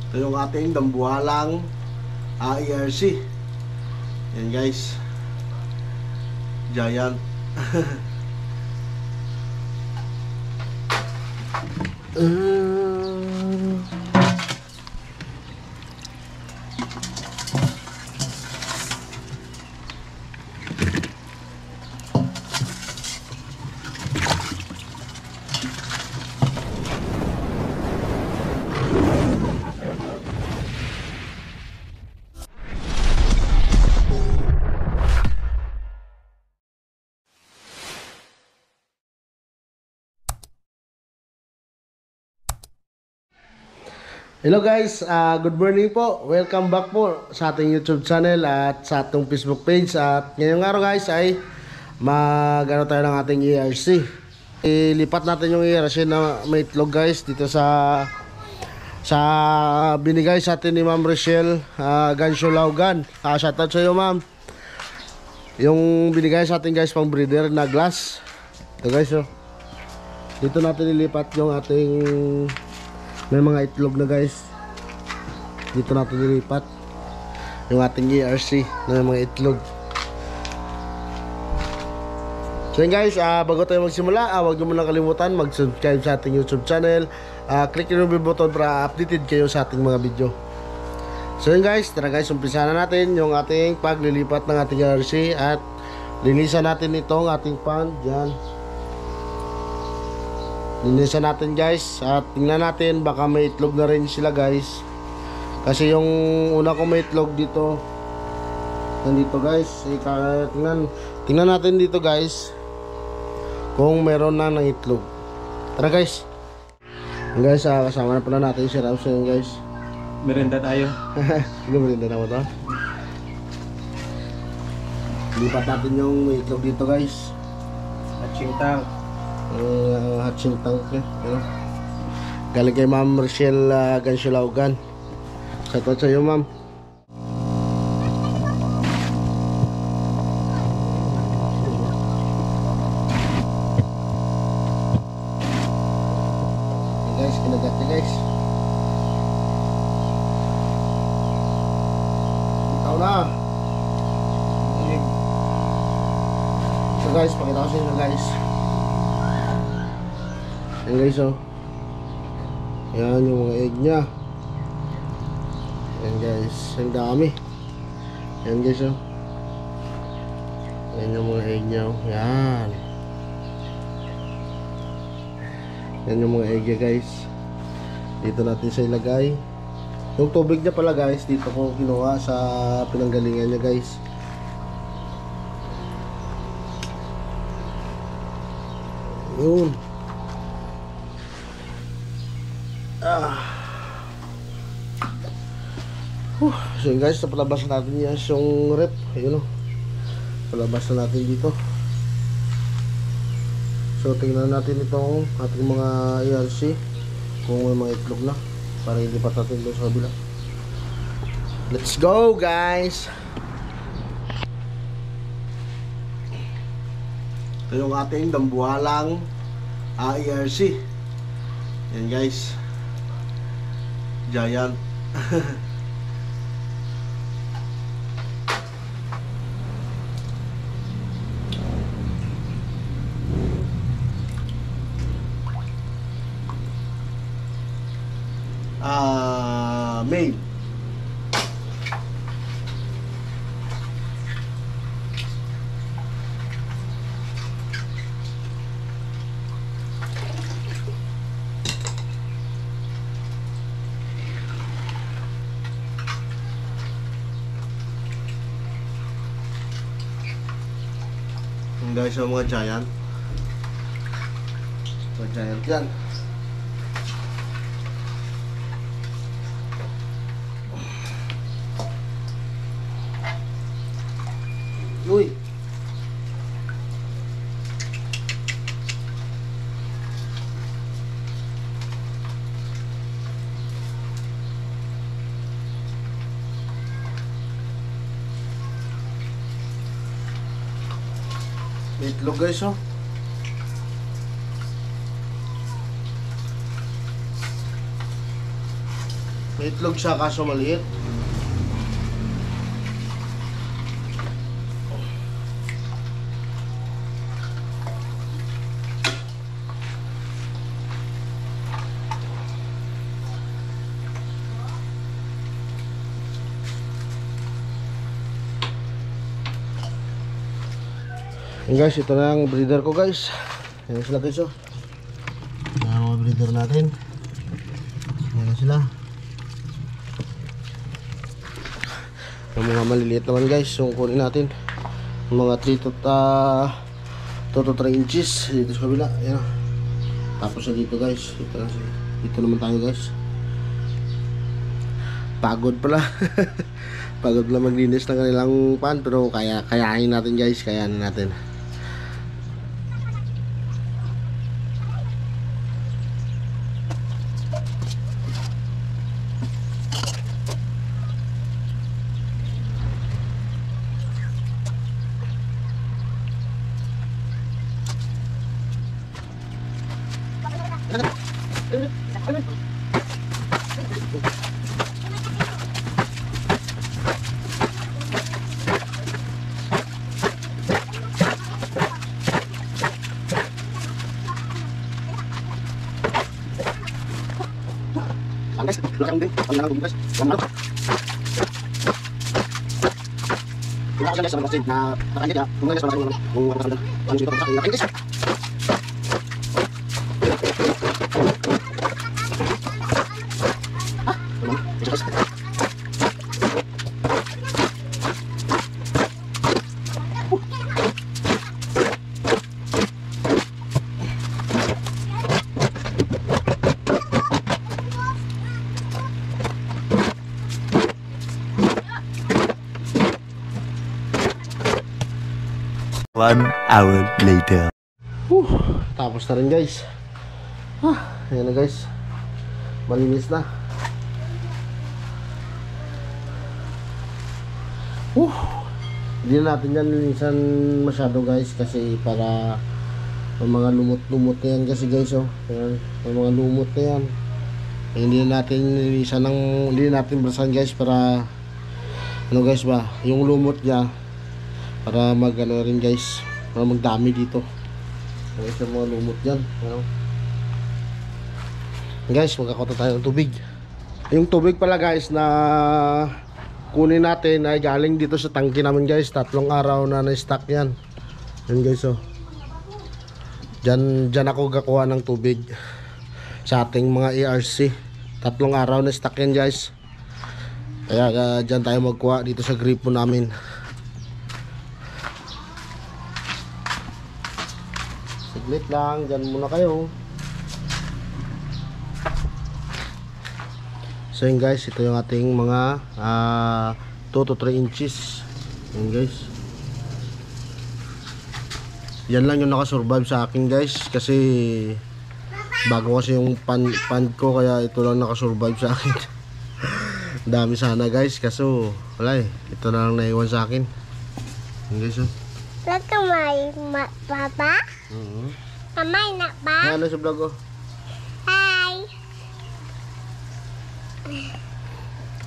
Ito yung ating dambuhalang AERC. Yan guys, giant. Hello guys, good morning po. Welcome back po sa ating YouTube channel at sa ating Facebook page. At ngayong araw guys ay mag-ano tayo ng ating ERC. Ilipat natin yung ERC na may itlog guys dito sa binigay sa atin ni Ma'am Rochelle Gansiolaugan. Shoutout sa iyo ma'am. Yung binigay sa atin guys pang breeder na glass. Ito guys oh. Dito natin ilipat yung ating may mga itlog na guys. Dito natin nilipat yung ating ERC na may mga itlog. So yun guys, bago tayo magsimula, huwag nyo muna kalimutan mag-subscribe sa ating YouTube channel. Click yung bell button para updated kayo sa ating mga video. So yun guys, tara guys, umpisa na natin yung ating paglilipat ng ating ERC. At linisan natin itong ating pan dyan. Linisan natin guys at tingnan natin baka may itlog na rin sila guys. Kasi yung una ko may itlog dito. Nandito guys. Tingnan natin dito guys kung meron na ng itlog. Tara guys. Guys, kasama na pala natin si Rams yun guys. Merenda tayo. Sige, merenda na mo to. Lipat natin yung may itlog dito guys. At chintang. Hatching tank galing kay Ma'am Rochelle Gansiolaugan. Shoutout sa iyo ma'am. Guys, kinagat niya guys. Ikaw na. So guys, pakita ko sa inyo guys. Ayan guys oh. Ayan yung mga egg nya. Ayan guys, ang dami. Ayan guys oh. Ayan yung mga egg nya oh. Ayan. Ayan yung mga egg nya guys. Dito natin sa ilagay. Yung tubig nya pala guys, dito ko kinuha sa pinanggalingan nya guys. Yun. So yun guys, napalabas na natin yung rep. Ayun o, palabas na natin dito. So tingnan natin itong ating mga ERC kung may mga itlog na, para ilipat natin doon sa kabila. Let's go guys. Ito yung ating dambuhalang ERC. Yan guys, giant. Made. Guys, yung mga giant. Mga giant yan. Uy. May itlog guys oh. May itlog siya kaso maliit. Yan guys, ito na ang breeder ko guys. Yan sila guys oh. Yan ang mga breeder natin. Yan sila. Yung mga maliliit naman guys, yung kunin natin. Yung mga 2 to 3 inches dito sa kabila. Yan. Tapos na dito guys. Dito naman tayo guys. Pagod pala. Pagod pala maglinis ng kanilang pan. Pero kayahin natin guys. Kayahin natin. Guys, belakang din. Ang nalagong guys. Ang malak. Wala ko guys sa mga na nakanya dia. Kung guys mga kung ano sa ano dito sa akin guys. One hour later. Tapos na rin guys. Ayan na guys. Malinis na. Hindi na natin yan linisan masyado guys. Kasi para may mga lumot-lumot na yan kasi guys oh. Ayan, may mga lumot na yan. Hindi na natin linisan hindi na natin brasan guys para ano guys ba, yung lumot niya para mag-ano rin guys, para magdami dito. Guys, yung mga lumot dyan, ano? Guys, magkakota tayo ng tubig. Yung tubig pala guys na kunin natin ay galing dito sa tangke namin guys. 3 araw na na-stock yan. Yan guys oh. Dyan ako gakuha ng tubig sa ating mga ERC. 3 araw na stock yan guys. Kaya dyan tayo magkuha dito sa gripo namin. Saglit lang, dyan muna kayo. So yun guys, ito yung ating mga 2 to 3 inches. Yun guys. Yan lang yung nakasurvive sa akin guys. Kasi bago kasi yung pan ko, kaya ito lang nakasurvive sa akin. Dami sana guys, kaso wala eh. Ito na lang naiwan sa akin. Yun guys oh. Kamay, papa? Kamay na ba? Ano sa vlog oh? Hi!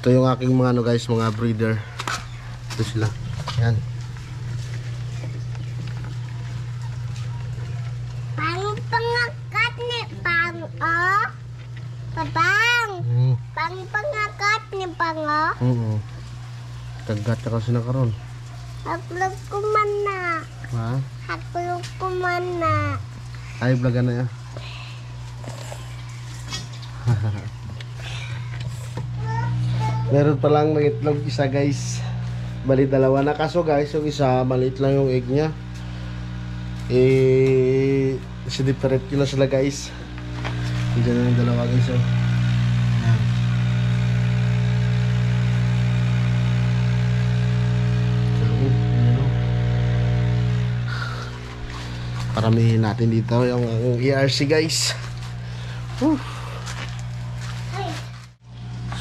Ito yung aking mga ano guys, mga breeder. Ito sila. Yan. Pang-pangakat ni Pang, oh? Papang! Pang-pangakat ni Pang, oh? Kagat ka kasi na karon. Haklog ko man na. Ha? Haklog ko man na. Ay, vlogan na yan. Meron palang nangitlog isa guys. Bali 2 na, kaso guys yung isa maliit lang yung egg nya. Separate ko na sila guys. Diyan na yung 2 guys oh. Paramihin natin dito yung ERC guys. So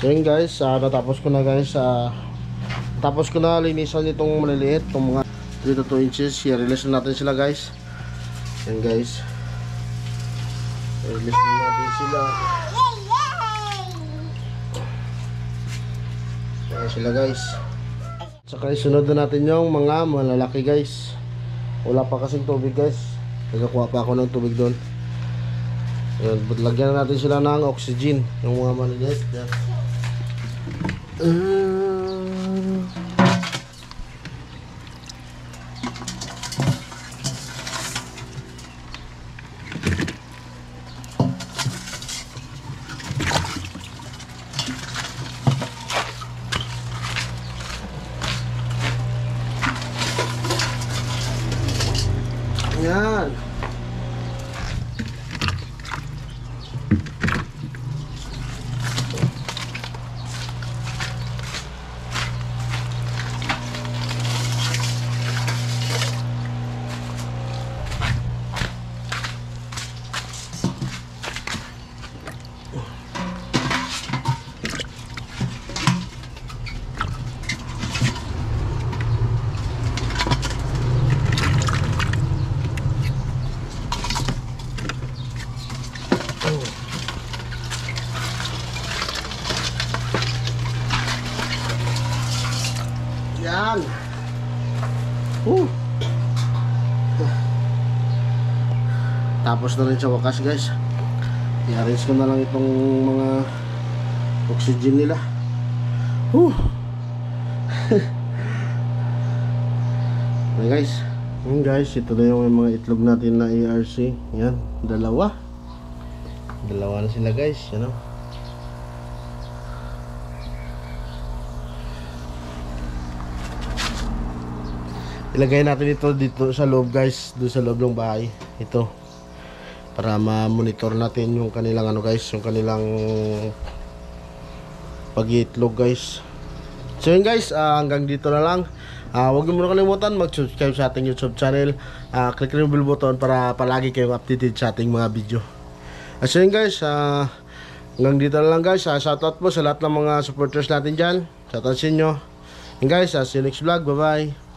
yun guys, natapos ko na guys. Tapos ko na linisan itong maliliit, itong mga 3 to 2 inches. I-release natin sila guys. Yan guys, i-release natin sila. sila guys. Saka isunod na natin yung mga malalaki guys. Wala pa kasing tubig guys. Nagkakuha pa ako ng tubig doon. Ayan, lagyan na natin sila ng oxygen. Yung mga maliliit. Yan. Yan. Yan. Tapos na rin sa wakas guys. I-arrange ko na lang itong mga oxygen nila. Okay guys. Guys, ito na yung mga itlog natin na ARC. Yan, dalawa na sila guys. Yan o. Ilagay natin ito dito sa loob guys, doon sa loob ng bahay. Ito para ma-monitor natin yung kanilang ano guys, yung kanilang pag-iitlog guys. So yun guys, hanggang dito na lang. Huwag niyo muna kalimutan mag-subscribe sa ating YouTube channel. Click rin yung bell button para palagi kayong updated sa ating mga video. So yun guys, hanggang dito na lang guys. Shoutout po sa lahat ng mga supporters natin dyan. Shoutout sa inyo. And guys, see you next vlog. Bye bye.